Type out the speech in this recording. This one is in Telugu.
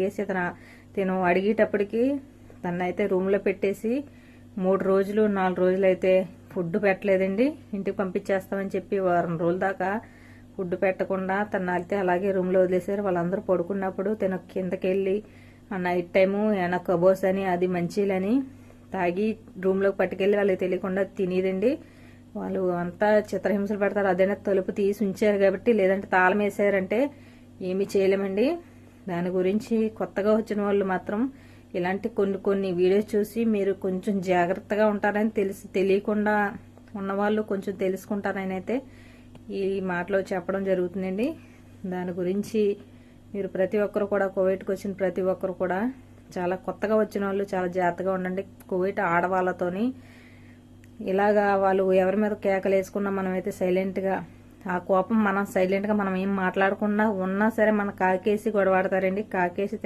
వేసి తిను అడిగేటప్పటికి తనైతే రూమ్లో పెట్టేసి 3 రోజులు 4 రోజులు అయితే ఫుడ్ పెట్టలేదండి. ఇంటికి పంపించేస్తామని చెప్పి వారం రోజుల దాకా ఫుడ్ పెట్టకుండా తను అయితే అలాగే రూమ్లో వదిలేశారు. వాళ్ళందరూ పడుకున్నప్పుడు తను కిందకెళ్ళి ఆ నైట్ టైము ఏమైనా కబోస్ అని అది మంచిలని తాగి రూమ్లోకి పట్టుకెళ్ళి వాళ్ళకి తెలియకుండా తినేదండి. వాళ్ళు అంతా చిత్రహింసలు పెడతారు. అదైనా తలుపు తీసి ఉంచారు కాబట్టి, లేదంటే తాళం వేసారంటే ఏమీ చేయలేమండి. దాని గురించి కొత్తగా వచ్చిన వాళ్ళు మాత్రం ఇలాంటి కొన్ని వీడియోస్ చూసి మీరు కొంచెం జాగ్రత్తగా ఉంటారని తెలియకుండా ఉన్నవాళ్ళు కొంచెం తెలుసుకుంటారని అయితే ఈ మాటలో చెప్పడం జరుగుతుందండి. దాని గురించి మీరు ప్రతి ఒక్కరు కూడా, కువైట్కి వచ్చిన ప్రతి ఒక్కరు కూడా చాలా కొత్తగా వచ్చిన వాళ్ళు చాలా జాగ్రత్తగా ఉండండి. కువైట్ ఆడవాళ్ళతోని ఇలాగా వాళ్ళు ఎవరి మీద కేకలు వేసుకున్నా మనమైతే సైలెంట్గా, ఆ కోపం మనం సైలెంట్గా మనం ఏం మాట్లాడకుండా ఉన్నా సరే మన కాకేసి గొడవాడతారండి. కాకేసి